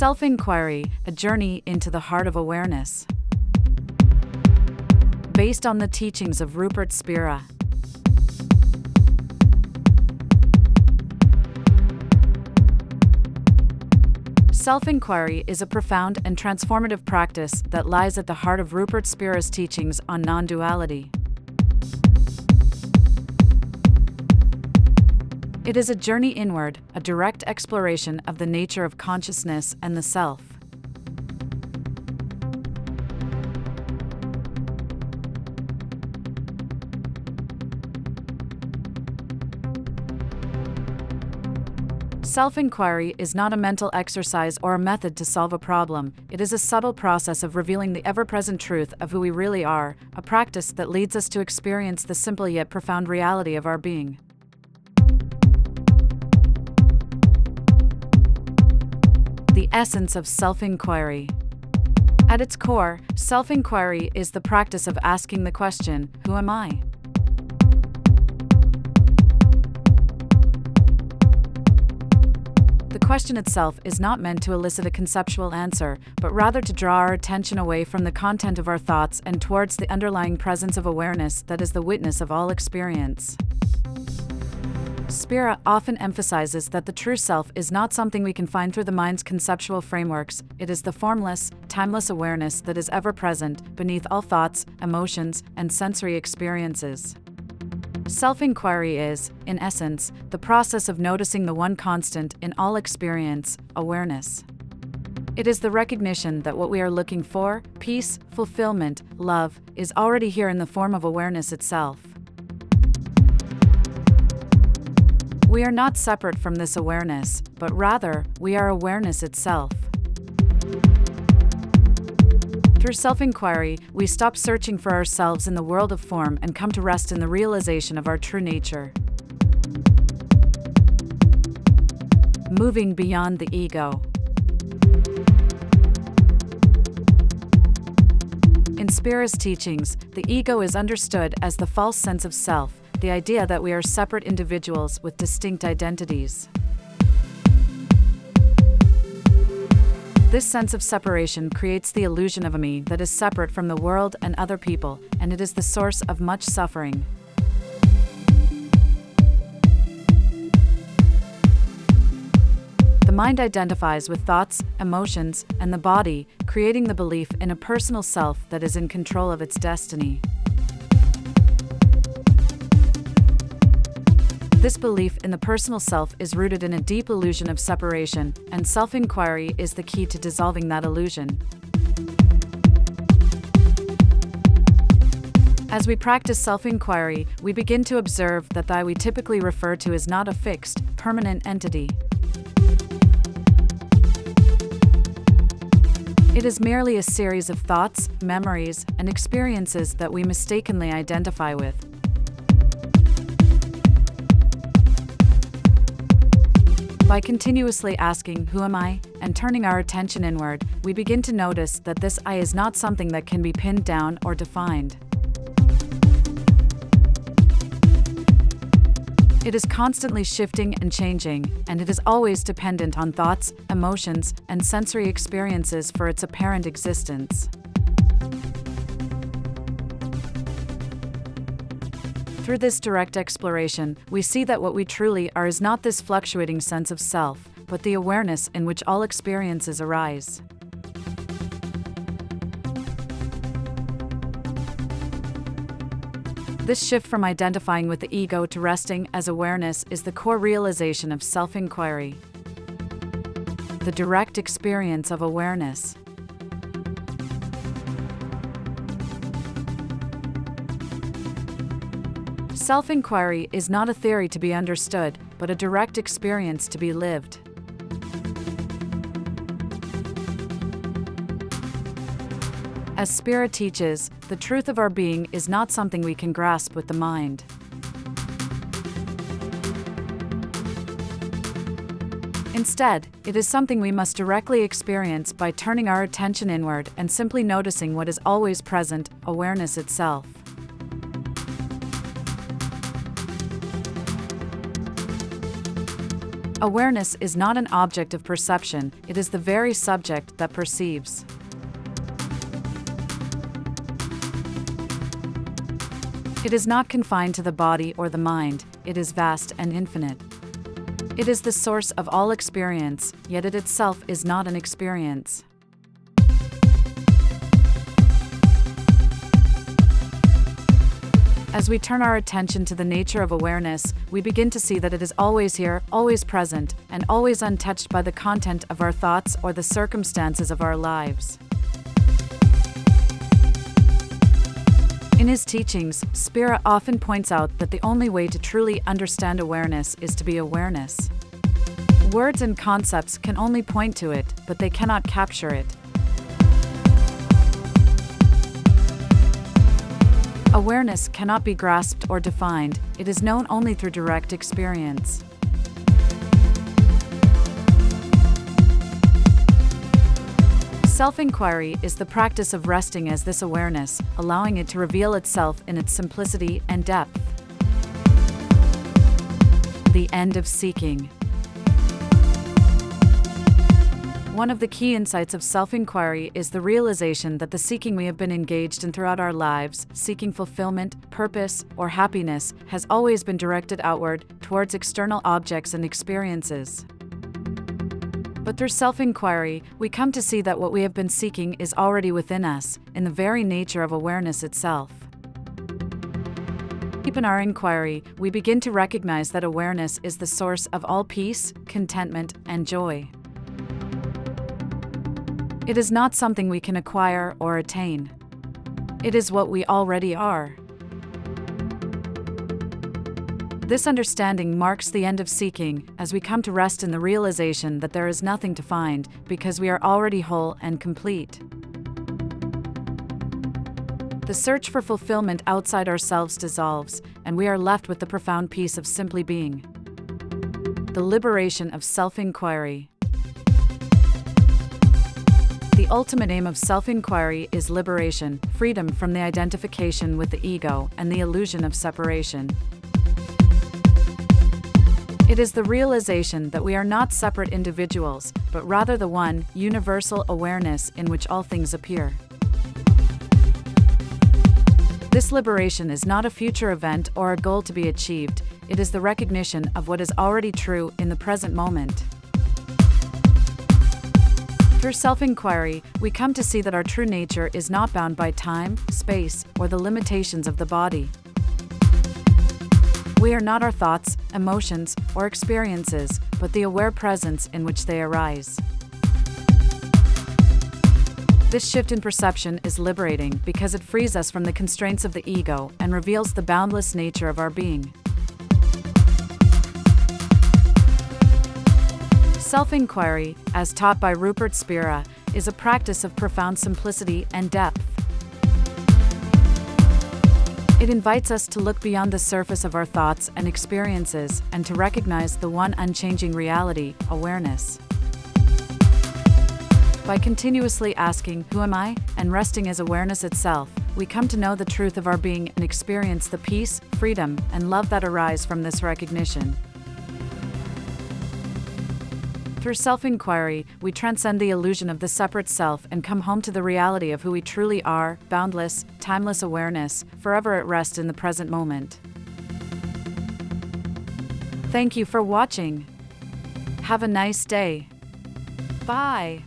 Self-inquiry, a journey into the heart of awareness. Based on the teachings of Rupert Spira. Self-inquiry is a profound and transformative practice that lies at the heart of Rupert Spira's teachings on non-duality. It is a journey inward, a direct exploration of the nature of consciousness and the self. Self-inquiry is not a mental exercise or a method to solve a problem. It is a subtle process of revealing the ever-present truth of who we really are, a practice that leads us to experience the simple yet profound reality of our being. The essence of self-inquiry. At its core, self-inquiry is the practice of asking the question, "Who am I?" The question itself is not meant to elicit a conceptual answer, but rather to draw our attention away from the content of our thoughts and towards the underlying presence of awareness that is the witness of all experience. Spira often emphasizes that the true self is not something we can find through the mind's conceptual frameworks. It is the formless, timeless awareness that is ever present, beneath all thoughts, emotions, and sensory experiences. Self-inquiry is, in essence, the process of noticing the one constant in all experience, awareness. It is the recognition that what we are looking for, peace, fulfillment, love, is already here in the form of awareness itself. We are not separate from this awareness, but rather, we are awareness itself. Through self-inquiry, we stop searching for ourselves in the world of form and come to rest in the realization of our true nature. Moving beyond the ego. In Spira's teachings, the ego is understood as the false sense of self, the idea that we are separate individuals with distinct identities. This sense of separation creates the illusion of a me that is separate from the world and other people, and it is the source of much suffering. The mind identifies with thoughts, emotions, and the body, creating the belief in a personal self that is in control of its destiny. This belief in the personal self is rooted in a deep illusion of separation, and self-inquiry is the key to dissolving that illusion. As we practice self-inquiry, we begin to observe that the I we typically refer to is not a fixed, permanent entity. It is merely a series of thoughts, memories, and experiences that we mistakenly identify with. By continuously asking, "Who am I?" and turning our attention inward, we begin to notice that this I is not something that can be pinned down or defined. It is constantly shifting and changing, and it is always dependent on thoughts, emotions, and sensory experiences for its apparent existence. Through this direct exploration, we see that what we truly are is not this fluctuating sense of self, but the awareness in which all experiences arise. This shift from identifying with the ego to resting as awareness is the core realization of self-inquiry. The direct experience of awareness. Self-inquiry is not a theory to be understood, but a direct experience to be lived. As Spira teaches, the truth of our being is not something we can grasp with the mind. Instead, it is something we must directly experience by turning our attention inward and simply noticing what is always present, awareness itself. Awareness is not an object of perception, it is the very subject that perceives. It is not confined to the body or the mind, it is vast and infinite. It is the source of all experience, yet it itself is not an experience. As we turn our attention to the nature of awareness, we begin to see that it is always here, always present, and always untouched by the content of our thoughts or the circumstances of our lives. In his teachings, Spira often points out that the only way to truly understand awareness is to be awareness. Words and concepts can only point to it, but they cannot capture it. Awareness cannot be grasped or defined, it is known only through direct experience. Self-inquiry is the practice of resting as this awareness, allowing it to reveal itself in its simplicity and depth. The end of seeking. One of the key insights of self-inquiry is the realization that the seeking we have been engaged in throughout our lives, seeking fulfillment, purpose, or happiness, has always been directed outward, towards external objects and experiences. But through self-inquiry, we come to see that what we have been seeking is already within us, in the very nature of awareness itself. Deep in our inquiry, we begin to recognize that awareness is the source of all peace, contentment, and joy. It is not something we can acquire or attain. It is what we already are. This understanding marks the end of seeking, as we come to rest in the realization that there is nothing to find, because we are already whole and complete. The search for fulfillment outside ourselves dissolves, and we are left with the profound peace of simply being. The liberation of self-inquiry. The ultimate aim of self-inquiry is liberation, freedom from the identification with the ego and the illusion of separation. It is the realization that we are not separate individuals, but rather the one, universal awareness in which all things appear. This liberation is not a future event or a goal to be achieved, it is the recognition of what is already true in the present moment. Through self-inquiry, we come to see that our true nature is not bound by time, space, or the limitations of the body. We are not our thoughts, emotions, or experiences, but the aware presence in which they arise. This shift in perception is liberating because it frees us from the constraints of the ego and reveals the boundless nature of our being. Self-inquiry, as taught by Rupert Spira, is a practice of profound simplicity and depth. It invites us to look beyond the surface of our thoughts and experiences and to recognize the one unchanging reality, awareness. By continuously asking, "Who am I?" and resting as awareness itself, we come to know the truth of our being and experience the peace, freedom, and love that arise from this recognition. Through self-inquiry, we transcend the illusion of the separate self and come home to the reality of who we truly are, boundless, timeless awareness, forever at rest in the present moment. Thank you for watching. Have a nice day. Bye.